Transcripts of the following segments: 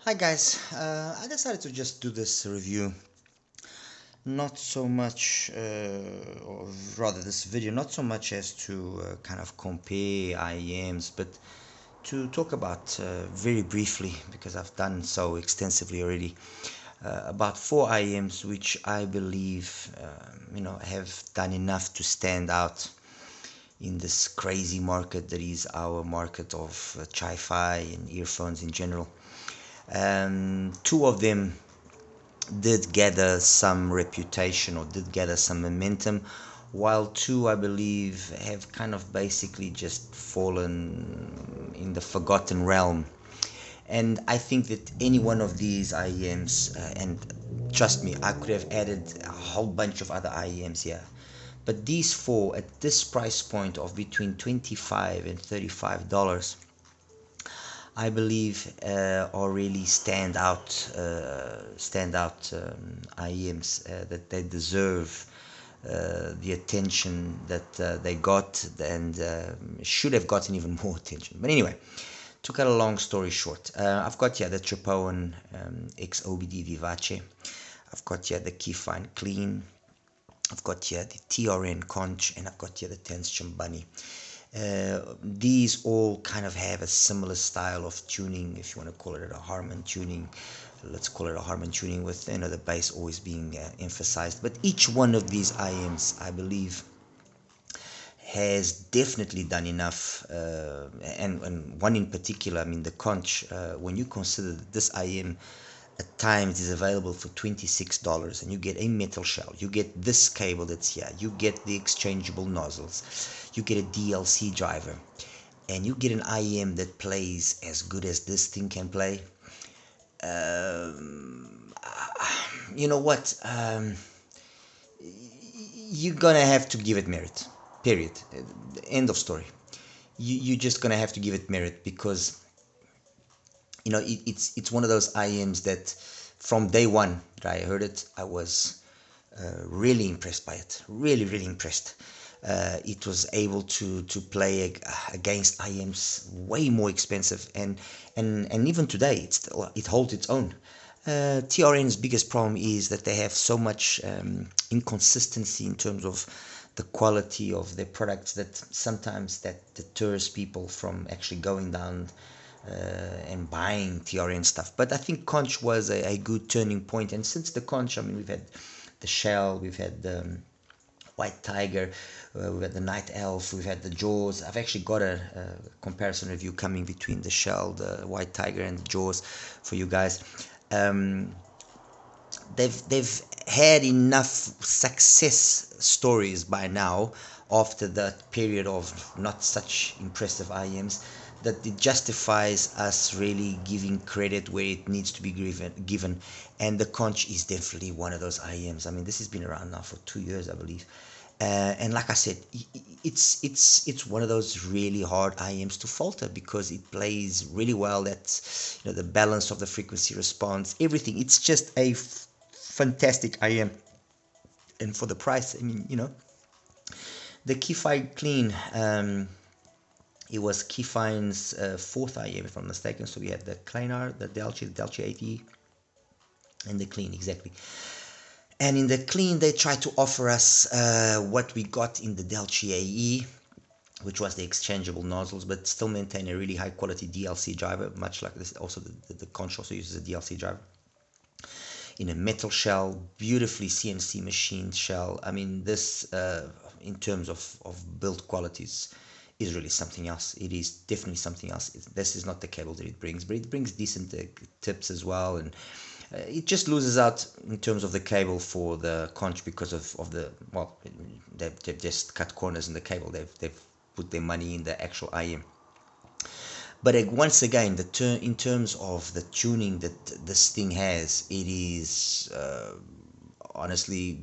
Hi guys, I decided to just do this review, not so much, or rather this video, not so much as to kind of compare IEMs, but to talk about very briefly, because I've done so extensively already, about four IEMs which I believe, have done enough to stand out in this crazy market that is our market of chi-fi and earphones in general. Two of them did gather some reputation or did gather some momentum, while two, I believe, have kind of basically just fallen in the forgotten realm. And I think that any one of these IEMs, and trust me, I could have added a whole bunch of other IEMs here. But these four at this price point of between $25 and $35, I believe are really standout IEMs that they deserve the attention that they got and should have gotten even more attention. But anyway, to cut a long story short, I've got here the Chopin XOBD Vivace. I've got here the Kefine Clean. I've got here the TRN Conch, and I've got here the Tansio. These all kind of have a similar style of tuning, if you want to call it a Harman tuning. Let's call it a Harman tuning with the bass always being emphasized. But each one of these IMs, I believe, has definitely done enough, and one in particular, I mean the Conch, when you consider that this IM at times is available for $26, and you get a metal shell, you get this cable that's here, you get the exchangeable nozzles, you get a DLC driver, and you get an IEM that plays as good as this thing can play. You know what? You're gonna have to give it merit. Period. End of story. You're just gonna have to give it merit because it's one of those IEMs that from day one that I heard it, I was really impressed by it. Really, really impressed. It was able to play against IEMs way more expensive, and even today it holds its own. TRN's biggest problem is that they have so much inconsistency in terms of the quality of their products that sometimes that deters people from actually going down and buying TRN stuff. But I think Conch was a good turning point. And since the Conch, I mean, we've had the Shell, we've had the White Tiger, we've had the Night Elf, we've had the Jaws. I've actually got a comparison review coming between the Shell, the White Tiger, and the Jaws for you guys. They've had enough success stories by now after that period of not such impressive IEMs that it justifies us really giving credit where it needs to be given. And the Conch is definitely one of those IEMs. I mean, this has been around now for 2 years, I believe. And like I said, it's one of those really hard IEMs to falter because it plays really well. That's the balance of the frequency response, everything. It's just a fantastic IEM, and for the price, I mean, the Kefine Clean. It was Kefine's fourth IEM, if I'm mistaken. So we had the Klean, the Delci 80, and the Clean, exactly. And in the Clean, they tried to offer us what we got in the Delci AE, which was the exchangeable nozzles, but still maintain a really high quality DLC driver, much like this. Also, the Conch also uses a DLC driver in a metal shell, beautifully CNC machined shell. I mean, this in terms of build qualities is really something else. It is definitely something else. This is not the cable that it brings, but it brings decent tips as well, and it just loses out in terms of the cable for the Conch because of the, well, they've just cut corners in the cable. They've put their money in the actual IEM. But once again, in terms of the tuning that this thing has, it is honestly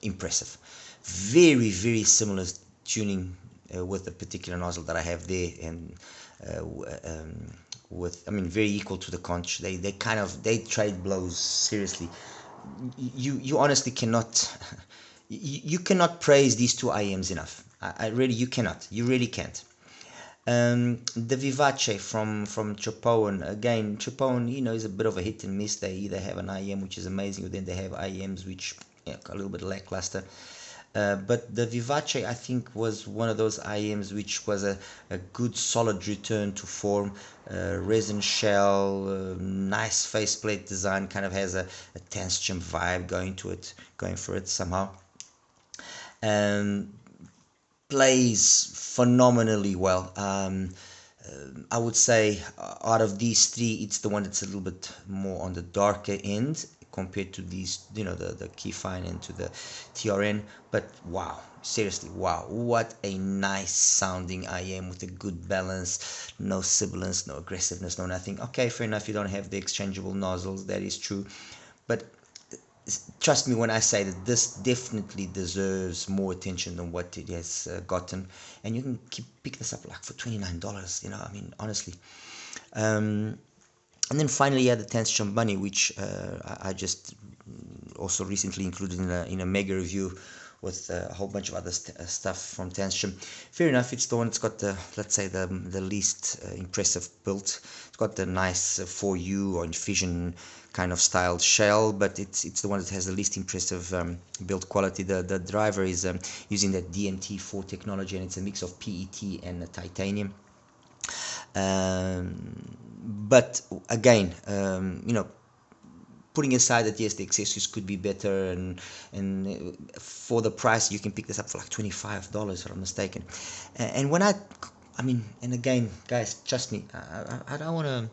impressive. Very, very similar tuning with the particular nozzle that I have there, and I mean, very equal to the Conch. They trade blows seriously. You honestly cannot you cannot praise these two IEMs enough. You really can't. The Vivace from Chopin, again, Chopin, is a bit of a hit and miss. They either have an IEM which is amazing, or then they have IEMs which, a little bit lackluster. But the Vivace, I think, was one of those IEMs which was a good solid return to form. Resin shell, nice faceplate design, kind of has a Tansio vibe going for it somehow. Plays phenomenally well. I would say out of these three, it's the one that's a little bit more on the darker end compared to these, the Kefine and to the TRN. But wow, seriously, wow, what a nice sounding IEM with a good balance, no sibilance, no aggressiveness, no nothing. Okay, fair enough, you don't have the exchangeable nozzles, that is true. But trust me when I say that this definitely deserves more attention than what it has gotten, and you can pick this up like for $29. I mean, honestly. And then finally, yeah, the Tansio Bunny, which I just also recently included in a mega review with a whole bunch of other stuff from Tansio. Fair enough, it's the one that's got the, let's say, the least impressive build. It's got the nice 4U or Fission kind of styled shell, but it's the one that has the least impressive build quality. The driver is using that DMT4 technology, and it's a mix of PET and titanium. But again, putting aside that yes, the accessories could be better, and for the price you can pick this up for like $25 if I'm mistaken. And when I mean, and again, guys, trust me, I don't want to,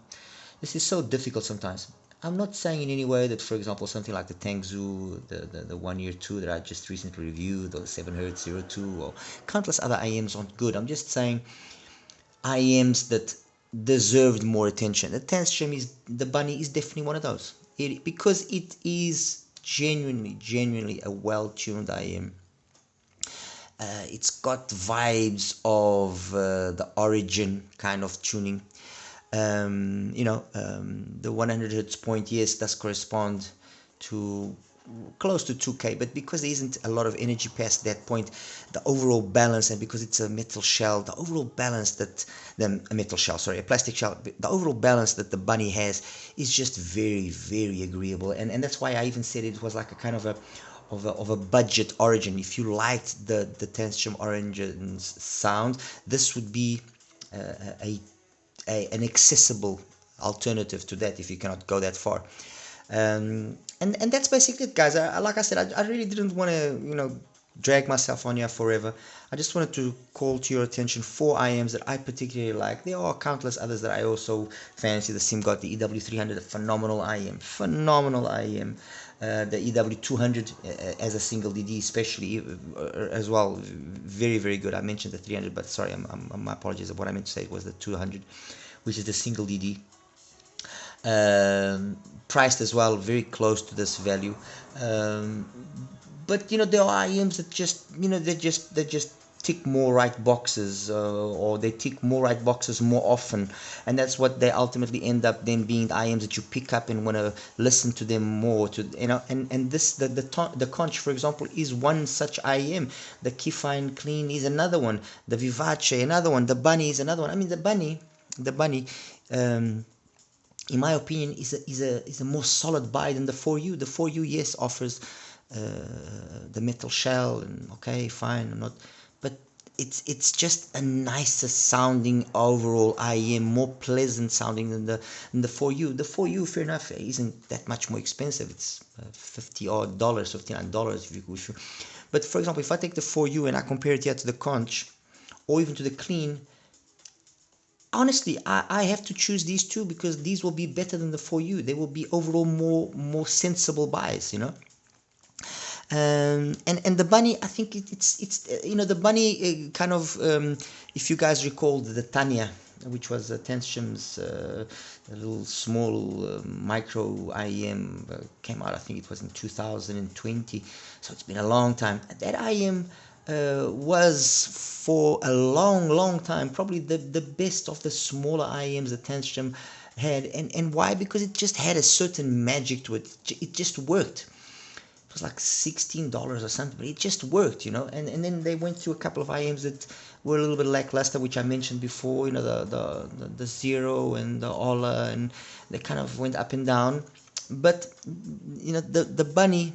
this is so difficult sometimes. I'm not saying in any way that, for example, something like the Tangzhou, the 1 year 2 that I just recently reviewed, or 7Hz 02, or countless other IEMs aren't good. I'm just saying IEMs that deserved more attention. The Tansio the Bunny is definitely one of those. Because it is genuinely a well-tuned IEM. It's got vibes of the Origin kind of tuning. The 100 Hz point, yes, does correspond to close to 2K, but because there isn't a lot of energy past that point, the overall balance, and because it's a metal shell, the overall balance that a plastic shell, the overall balance that the Bunny has is just very agreeable, and that's why I even said it was like a kind of a budget Origin. If you liked the Tansio Origin's sound, this would be an accessible alternative to that if you cannot go that far. And that's basically it, guys. Like I said, I really didn't want to drag myself on here forever. I just wanted to call to your attention 4 IEMs that I particularly like. There are countless others that I also fancy. The SimGot, the EW300, a phenomenal IEM, the EW200 as a single DD especially as well, very good. I mentioned the 300, but sorry, my apologies. What I meant to say was the 200, which is the single DD. Priced as well very close to this value, but there are IEMs that just tick more right boxes, or they tick more right boxes more often, and that's what they ultimately end up then being, the IEMs that you pick up and want to listen to them more, and this the Conch, for example, is one such IEM. The Kefine Clean is another one, the Vivace another one, the Bunny is another one. I mean, the bunny in my opinion, is a more solid buy than the 4U. The 4U, yes, offers the metal shell, and okay, fine, I'm not, but it's just a nicer sounding overall IEM, more pleasant sounding than the 4U. The 4U, fair enough, isn't that much more expensive. It's $50 odd, $59 if you wish. But for example, if I take the 4U and I compare it here to the Conch, or even to the Klean, honestly, I have to choose these two because these will be better than the 4U. They will be overall more sensible buys, and the Bunny, I think it's the Bunny kind of, if you guys recall the Tanya, which was Tansio's little small micro IEM, came out, I think it was in 2020, so it's been a long time. That IEM was for a long time probably the best of the smaller IEMs that Tansio had, and why? Because it just had a certain magic to it. It just worked. was like $16 or something, but it just worked, you know. And then they went through a couple of IEMs that were a little bit lackluster, which I mentioned before, you know, the Zero and the Ola, and they kind of went up and down. But you know, the Bunny,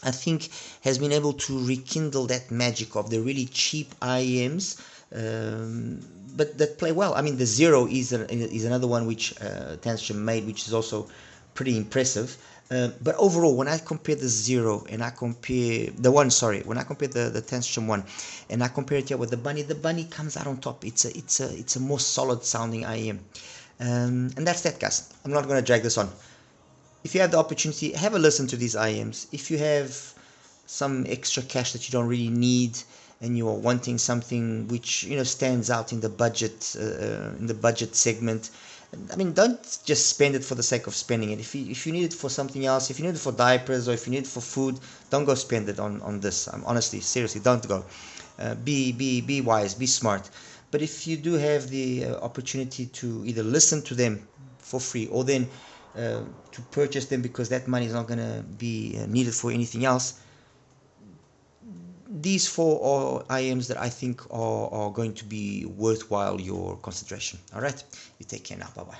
I think, has been able to rekindle that magic of the really cheap IEMs, but that play well. I mean, the Zero is another one which Tansio made, which is also pretty impressive. But overall, when I compare the Zero and I compare the one, sorry, when I compare the Tansio one and I compare it here with the Bunny comes out on top. It's a more solid sounding IEM, and that's that, guys. I'm not going to drag this on. If you have the opportunity, have a listen to these IEMs. If you have some extra cash that you don't really need and you are wanting something which, you know, stands out in the budget segment, I mean, don't just spend it for the sake of spending it. If you need it for something else, if you need it for diapers or if you need it for food, don't go spend it on this. Honestly, seriously, don't go. Be wise, be smart. But if you do have the opportunity to either listen to them for free or then to purchase them because that money is not going to be needed for anything else, these four are IEMs that I think are going to be worthwhile your consideration. All right, you take care now. Bye bye.